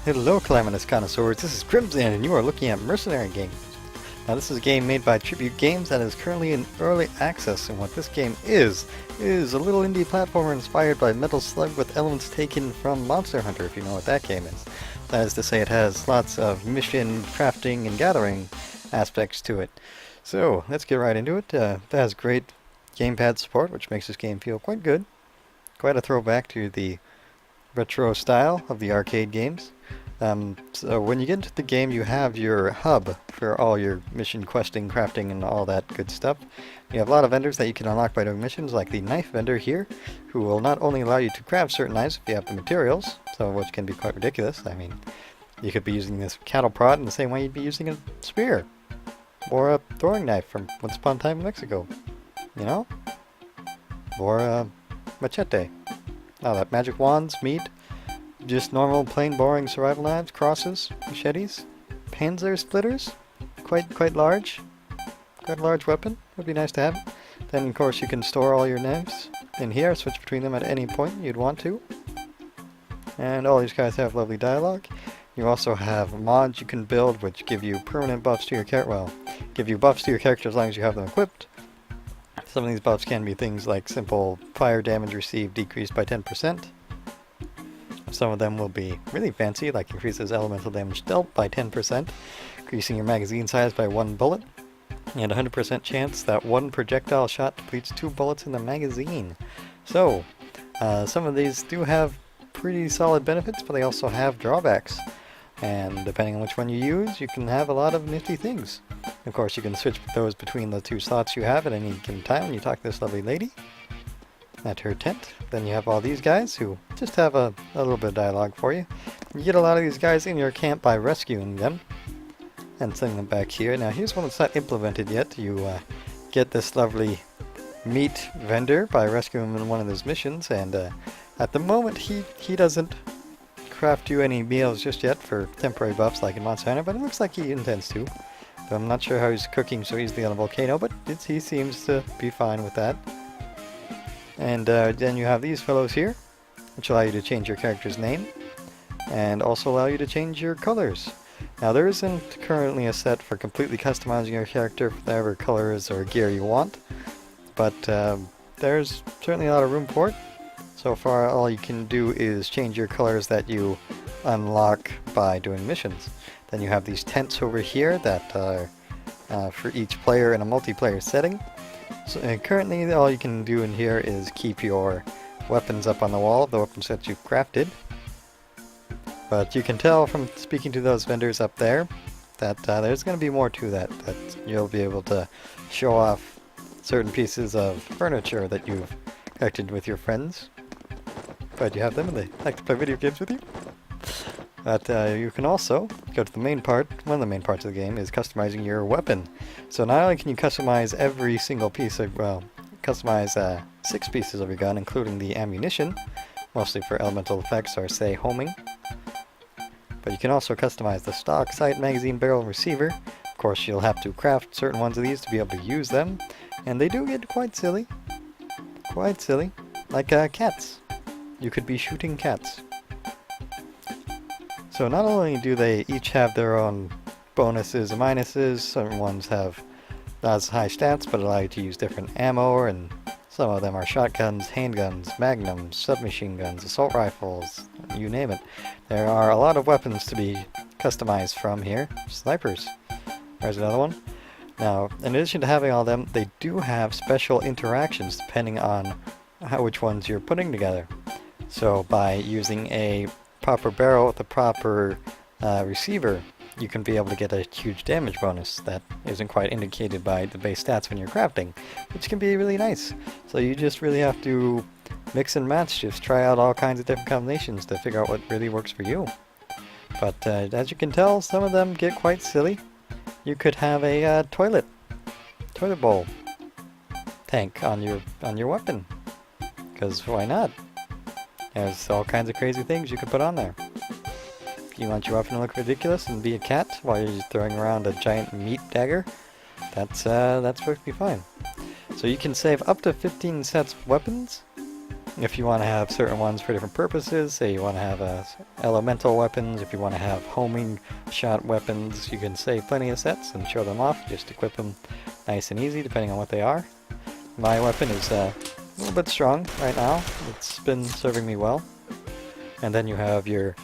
Hello Calamitous connoisseurs, this is Crimson and you are looking at Mercenary Kings. Now this is a game made by Tribute Games that is currently in early access, and what this game is a little indie platformer inspired by Metal Slug with elements taken from Monster Hunter, if you know what that game is. That is to say, it has lots of mission, crafting, and gathering aspects to it. So let's get right into it. It has great gamepad support, which makes this game feel quite good. Quite a throwback to the retro style of the arcade games. So when you get into the game, you have your hub for all your mission questing, crafting, and all that good stuff. You have a lot of vendors that you can unlock by doing missions, like the knife vendor here, who will not only allow you to craft certain knives if you have the materials, so which can be quite ridiculous. I mean, you could be using this cattle prod in the same way you'd be using a spear, or a throwing knife from Once Upon a Time in Mexico, you know? Or a machete. Oh, that magic wands, meat, just normal, plain, boring survival knives, crosses, machetes, panzer splitters, quite large. Quite a large weapon, would be nice to have. Then of course you can store all your knives in here, switch between them at any point you'd want to. And all these guys have lovely dialogue. You also have mods you can build which give you permanent buffs to your character, well, give you buffs to your character as long as you have them equipped. Some of these buffs can be things like simple fire damage received decreased by 10%. Some of them will be really fancy, like increases elemental damage dealt by 10%, increasing your magazine size by 1 bullet, and 100% chance that one projectile shot depletes 2 bullets in the magazine. So, some of these do have pretty solid benefits, but they also have drawbacks. And depending on which one you use, you can have a lot of nifty things. Of course, you can switch those between the 2 slots you have at any given time when you talk to this lovely lady at her tent. Then you have all these guys who just have a little bit of dialogue for you. You get a lot of these guys in your camp by rescuing them and sending them back here. Now here's one that's not implemented yet. You get this lovely meat vendor by rescuing him in one of his missions, and at the moment he doesn't craft you any meals just yet for temporary buffs like in Monster Hunter, but it looks like he intends to. So I'm not sure how he's cooking so easily on a volcano, but he seems to be fine with that. And then you have these fellows here, which allow you to change your character's name, and also allow you to change your colors. Now there isn't currently a set for completely customizing your character for whatever colors or gear you want, but there's certainly a lot of room for it. So far all you can do is change your colors that you unlock by doing missions. Then you have these tents over here that are for each player in a multiplayer setting. So currently all you can do in here is keep your weapons up on the wall, the weapons that you've crafted. But you can tell from speaking to those vendors up there that there's going to be more to that you'll be able to show off certain pieces of furniture that you've collected with your friends. Glad you have them and they like to play video games with you. But you can also go to the main part. One of the main parts of the game is customizing your weapon. So not only can you customize every single piece of, well, customize 6 pieces of your gun, including the ammunition, mostly for elemental effects or say homing. But you can also customize the stock, sight, magazine, barrel, and receiver. Of course you'll have to craft certain ones of these to be able to use them. And they do get quite silly. Quite silly. Like cats. You could be shooting cats. So not only do they each have their own bonuses and minuses, certain ones have not as high stats but allow you to use different ammo, and some of them are shotguns, handguns, magnums, submachine guns, assault rifles, you name it. There are a lot of weapons to be customized from here. Snipers. There's another one. Now, in addition to having all of them, they do have special interactions depending on which ones you're putting together. So by using a proper barrel with a proper receiver, you can be able to get a huge damage bonus that isn't quite indicated by the base stats when you're crafting, which can be really nice. So you just really have to mix and match, just try out all kinds of different combinations to figure out what really works for you. But as you can tell, some of them get quite silly. You could have a toilet bowl tank on your weapon, because why not? There's all kinds of crazy things you could put on there. If you want your weapon to look ridiculous and be a cat while you're just throwing around a giant meat dagger, that's perfectly fine. So you can save up to 15 sets of weapons if you want to have certain ones for different purposes. Say you want to have elemental weapons, if you want to have homing shot weapons, you can save plenty of sets and show them off. Just equip them nice and easy depending on what they are. My weapon is a little bit strong right now. It's been serving me well. And then you have your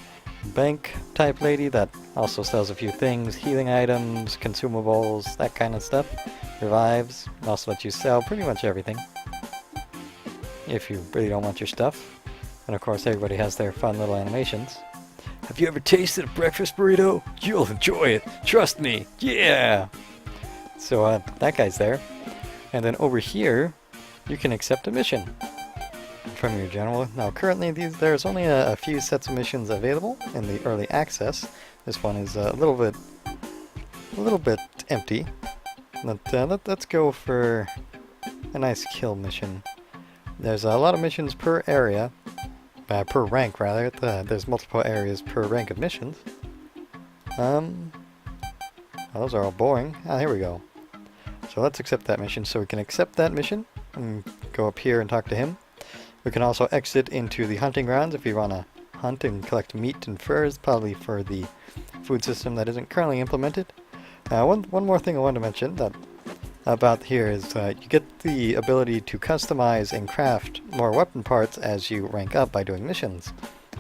bank type lady that also sells a few things, healing items, consumables, that kind of stuff. Revives, also lets you sell pretty much everything if you really don't want your stuff. And of course everybody has their fun little animations. Have you ever tasted a breakfast burrito? You'll enjoy it, trust me, yeah! So that guy's there. And then over here you can accept a mission from your general. Now currently there's only a few sets of missions available in the early access. This one is a little bit empty. Let's go for a nice kill mission. There's a lot of missions per area, per rank rather. There's multiple areas per rank of missions. Those are all boring. Ah, here we go. So let's accept that mission. So we can accept that mission and go up here and talk to him. We can also exit into the hunting grounds if you want to hunt and collect meat and furs, probably for the food system that isn't currently implemented. One more thing I wanted to mention about here is you get the ability to customize and craft more weapon parts as you rank up by doing missions.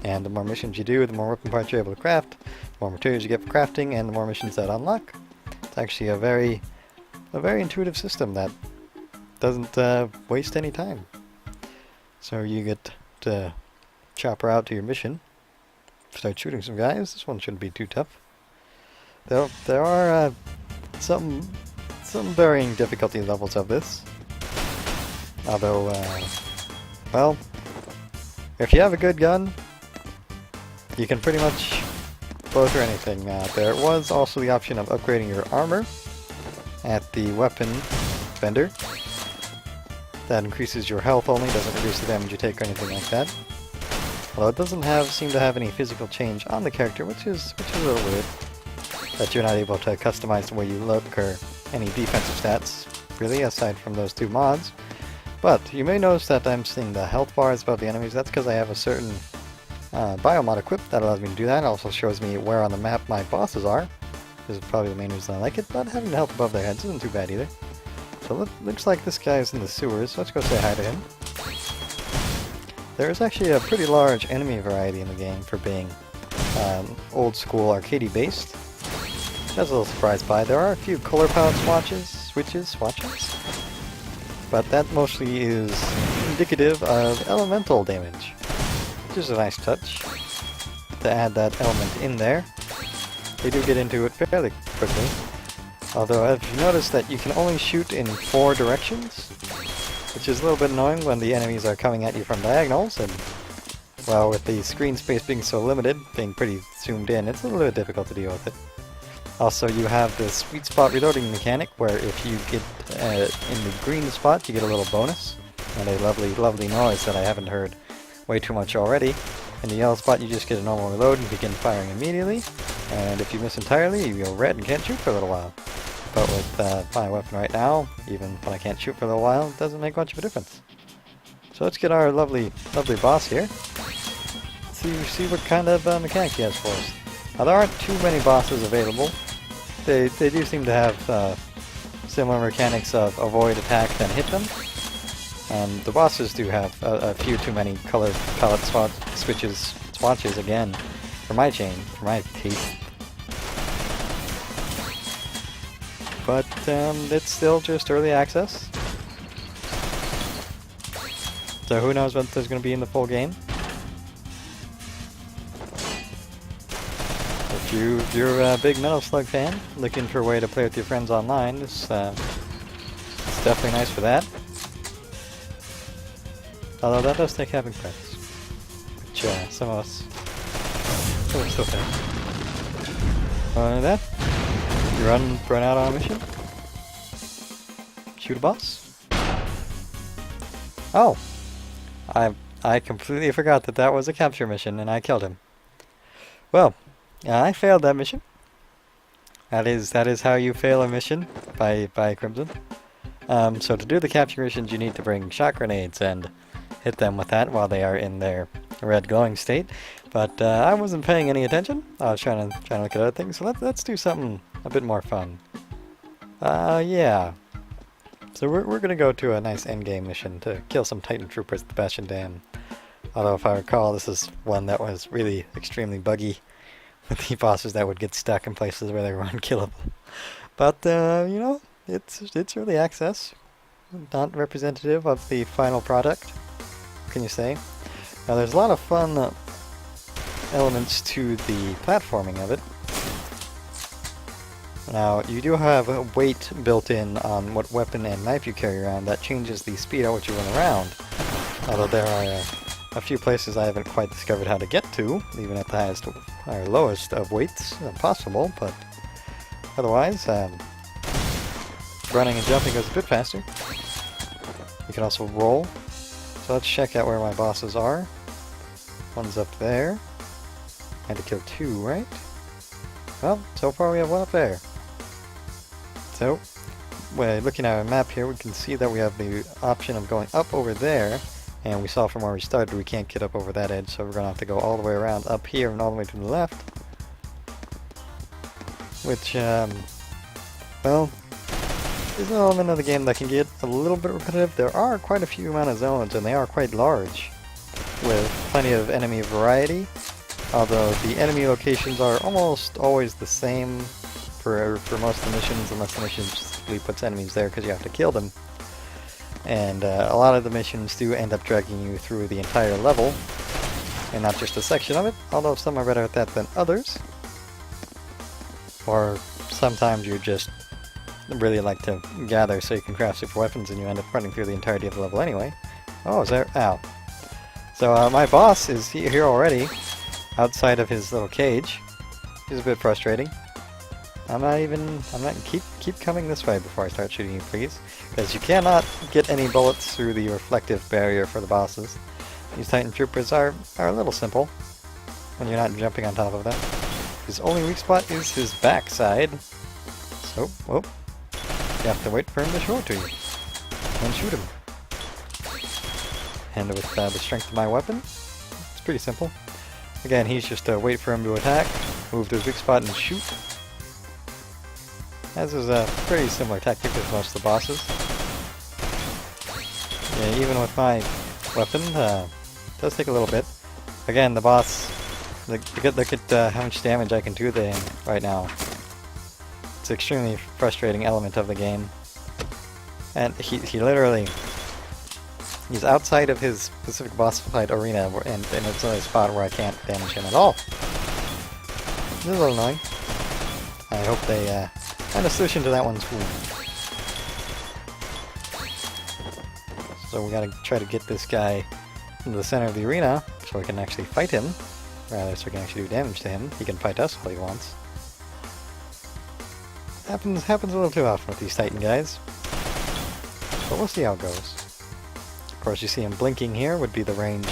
And the more missions you do, the more weapon parts you're able to craft, the more materials you get for crafting, and the more missions that unlock. It's actually a very intuitive system that doesn't waste any time. So you get to chop her out to your mission, start shooting some guys. This one shouldn't be too tough. There are some varying difficulty levels of this. Although, well, if you have a good gun, you can pretty much blow through anything. There was also the option of upgrading your armor at the weapon vendor. That increases your health only, doesn't reduce the damage you take or anything like that. Although it doesn't seem to have any physical change on the character, which is a little weird. That you're not able to customize the way you look or any defensive stats, really, aside from those two mods. But you may notice that I'm seeing the health bars above the enemies. That's because I have a certain biomod equipped that allows me to do that. It also shows me where on the map my bosses are. This is probably the main reason I like it, but having the health above their heads isn't too bad either. So looks like this guy is in the sewers. Let's go say hi to him. There is actually a pretty large enemy variety in the game for being old school arcadey based. I was a little surprised by. There are a few color palette swatches, but that mostly is indicative of elemental damage, which is a nice touch to add that element in there. They do get into it fairly quickly. Although, if you notice that you can only shoot in 4 directions, which is a little bit annoying when the enemies are coming at you from diagonals, and, well, with the screen space being so limited, being pretty zoomed in, it's a little bit difficult to deal with it. Also, you have the sweet spot reloading mechanic, where if you get in the green spot, you get a little bonus, and a lovely noise that I haven't heard way too much already. In the yellow spot, you just get a normal reload and begin firing immediately, and if you miss entirely, you go red and can't shoot for a little while. But with my weapon right now, even when I can't shoot for a little while, it doesn't make much of a difference. So let's get our lovely boss here. See what kind of mechanic he has for us. Now there aren't too many bosses available. They do seem to have similar mechanics of avoid attack then hit them. The bosses do have a few too many color palette swatches again, for my taste. But it's still just early access. So who knows what there's going to be in the full game. If you're a big Metal Slug fan, looking for a way to play with your friends online, it's definitely nice for that. Although that does take having practice, which some of us still fail. Other than that, you run out on a mission, shoot a boss. Oh, I completely forgot that was a capture mission, and I killed him. Well, I failed that mission. That is how you fail a mission by Crimson. So to do the capture missions, you need to bring shot grenades and hit them with that while they are in their red glowing state. But I wasn't paying any attention. I was trying to look at other things. So let's do something a bit more fun. Yeah. So we're gonna go to a nice endgame mission to kill some Titan troopers at the Bastion Dam. Although if I recall, this is one that was really extremely buggy, with the bosses that would get stuck in places where they were unkillable. But you know, it's early access, not representative of the final product. What can you say? Now there's a lot of fun elements to the platforming of it. Now you do have a weight built in on what weapon and knife you carry around that changes the speed at which you run around. Although there are a few places I haven't quite discovered how to get to, even at the highest or lowest of weights possible, but otherwise, running and jumping goes a bit faster. You can also roll. So let's check out where my bosses are. One's up there. I had to kill 2, right? Well, so far we have one up there. So, when looking at our map here, we can see that we have the option of going up over there. And we saw from where we started we can't get up over that edge, so we're going to have to go all the way around up here and all the way to the left. Which, well, is an element of the game that can get a little bit repetitive. There are quite a few amount of zones, and they are quite large, with plenty of enemy variety. Although the enemy locations are almost always the same for most of the missions, unless the mission specifically puts enemies there because you have to kill them. And a lot of the missions do end up dragging you through the entire level, and not just a section of it, although some are better at that than others. Or sometimes you just really like to gather so you can craft super weapons and you end up running through the entirety of the level anyway. Oh, is there? Ow. So my boss is here already, outside of his little cage. He's a bit frustrating. Keep coming this way before I start shooting you, please. Because you cannot get any bullets through the reflective barrier for the bosses. These Titan troopers are a little simple when you're not jumping on top of them. His only weak spot is his backside. So, whoop. You have to wait for him to show it to you. And shoot him. And with the strength of my weapon, it's pretty simple. Again, he's just wait for him to attack, move to his weak spot and shoot. As is a pretty similar tactic as most of the bosses. Yeah, even with my weapon, it does take a little bit. Again, the boss, look at how much damage I can do to him right now. It's an extremely frustrating element of the game. And he literally, he's outside of his specific boss fight arena, and it's the only spot where I can't damage him at all. This is a little annoying. I hope they find a solution to that one too. So we gotta try to get this guy into the center of the arena so we can actually fight him. Rather, so we can actually do damage to him. He can fight us all he wants. Happens a little too often with these Titan guys. But we'll see how it goes. Of course, you see him blinking here would be the range.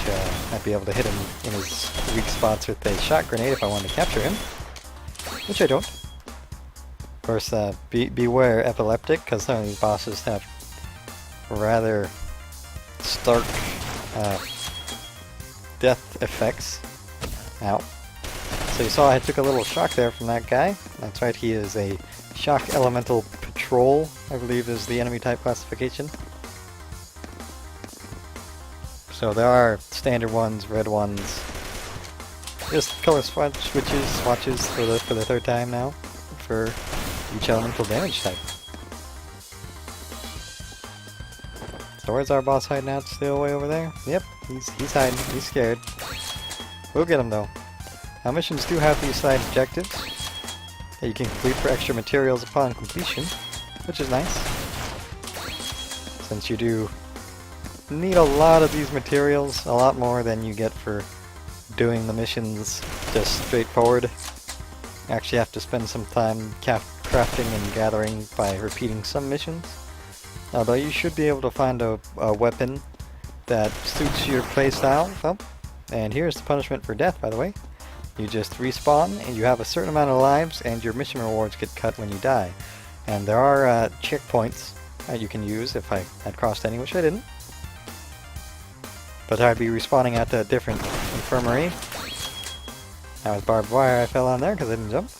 I'd be able to hit him in his weak spots with a shot grenade if I wanted to capture him. Which I don't. Of course, beware epileptic, because some of these bosses have rather stark death effects. Ow. So you saw I took a little shock there from that guy. That's right, he is a Shock Elemental Patrol, I believe is the enemy type classification. So there are standard ones, red ones, just color swatches for the third time now, for each elemental damage type. So where's our boss hiding out? Still way over there? Yep, he's hiding. He's scared. We'll get him though. Now missions do have these side objectives that you can complete for extra materials upon completion, which is nice. Since you do need a lot of these materials, a lot more than you get for doing the missions just straightforward. You actually have to spend some time crafting and gathering by repeating some missions. Although you should be able to find a weapon that suits your playstyle. Oh, and here's the punishment for death, by the way. You just respawn, and you have a certain amount of lives, and your mission rewards get cut when you die. And there are checkpoints that you can use if I had crossed any, which I didn't. but I'd be respawning at a different infirmary. That was barbed wire I fell on there because I didn't jump.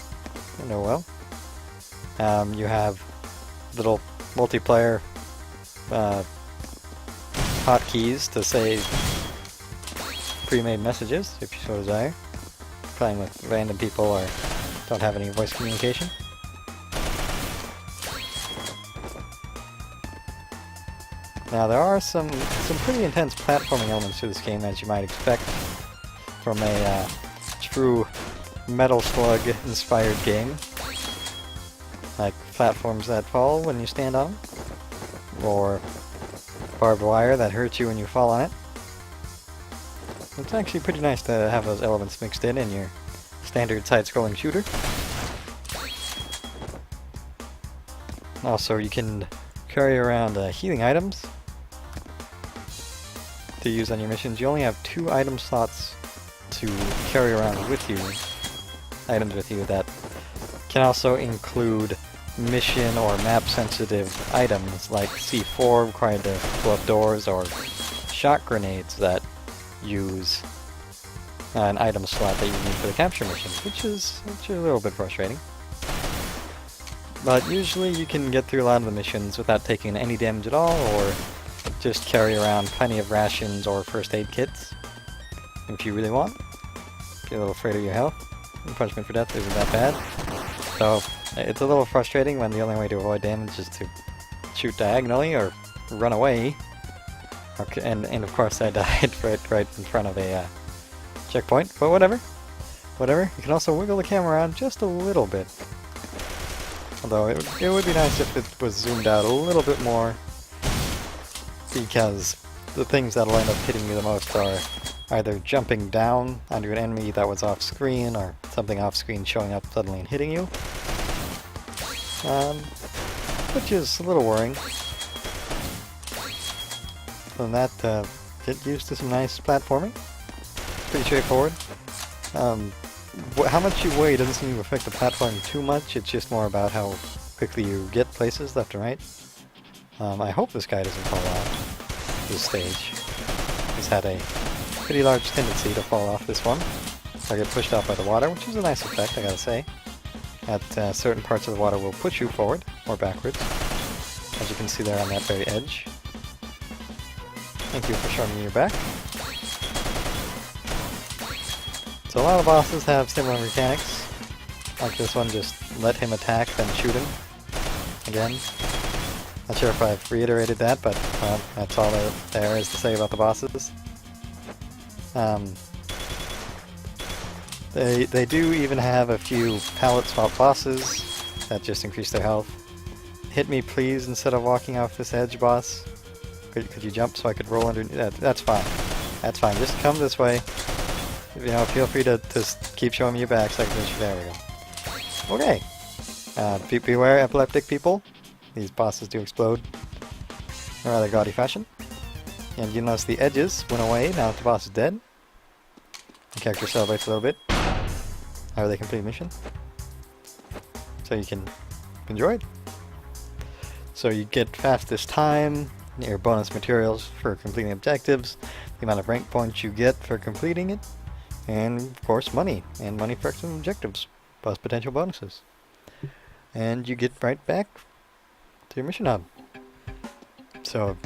Oh well. You have little multiplayer hotkeys to say pre-made messages if you so desire. Playing with random people or don't have any voice communication. Now there are some pretty intense platforming elements to this game, as you might expect from a true Metal Slug inspired game. Like platforms that fall when you stand on them, or barbed wire that hurts you when you fall on it. It's actually pretty nice to have those elements mixed in your standard side-scrolling shooter. Also, you can carry around healing items to use on your missions. You only have 2 item slots to carry around with you, items with you that can also include mission or map sensitive items like C4 required to blow up doors, or shot grenades that use an item slot that you need for the capture missions, which is a little bit frustrating. But usually you can get through a lot of the missions without taking any damage at all, or just carry around plenty of rations or first aid kits if you really want. If you're a little afraid of your health, punishment for death isn't that bad. So it's a little frustrating when the only way to avoid damage is to shoot diagonally or run away. Okay, and of course I died right in front of a checkpoint, but whatever. Whatever. You can also wiggle the camera around just a little bit. Although it would be nice if it was zoomed out a little bit more, because the things that'll end up hitting you the most are either jumping down onto an enemy that was off screen, or something off screen showing up suddenly and hitting you. Which is a little worrying. Other than that, get used to some nice platforming. Pretty straightforward. How much you weigh doesn't seem to affect the platforming too much. It's just more about how quickly you get places left and right. I hope this guy doesn't fall off this stage. He's had a pretty large tendency to fall off this one. I get pushed off by the water, which is a nice effect, I gotta say. At certain parts of the water will push you forward or backwards, as you can see there on that very edge. Thank you for showing me your back. So a lot of bosses have similar mechanics. Like this one, just let him attack, then shoot him. Again. Not sure if I've reiterated that, but that's all there is to say about the bosses. They do even have a few palette swap bosses that just increase their health. Hit me please instead of walking off this edge, boss. Could you jump so I could roll under? That's fine. That's fine. Just come this way. You know, feel free to keep showing me your back so I can finish. There we go. Okay. Beware epileptic people. These bosses do explode in a rather gaudy fashion. And you notice the edges went away now that the boss is dead. The character celebrates a little bit. How they complete a mission. So you can enjoy it. So you get fastest time, your bonus materials for completing objectives, the amount of rank points you get for completing it, and of course money, and money for some objectives, plus potential bonuses. And you get right back to your mission hub. So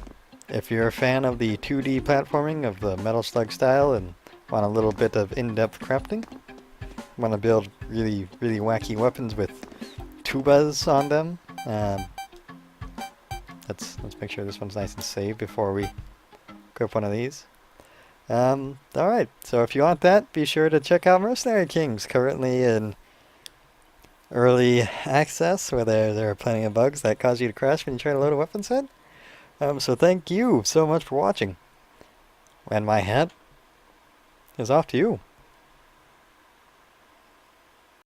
if you're a fan of the 2D platforming of the Metal Slug style and want a little bit of in-depth crafting, want to build really wacky weapons with tubas on them, let's make sure this one's nice and safe before we equip one of these. Alright, so if you want that, be sure to check out Mercenary Kings, currently in early access, where there are plenty of bugs that cause you to crash when you try to load a weapon set. So thank you so much for watching. And my hat is off to you.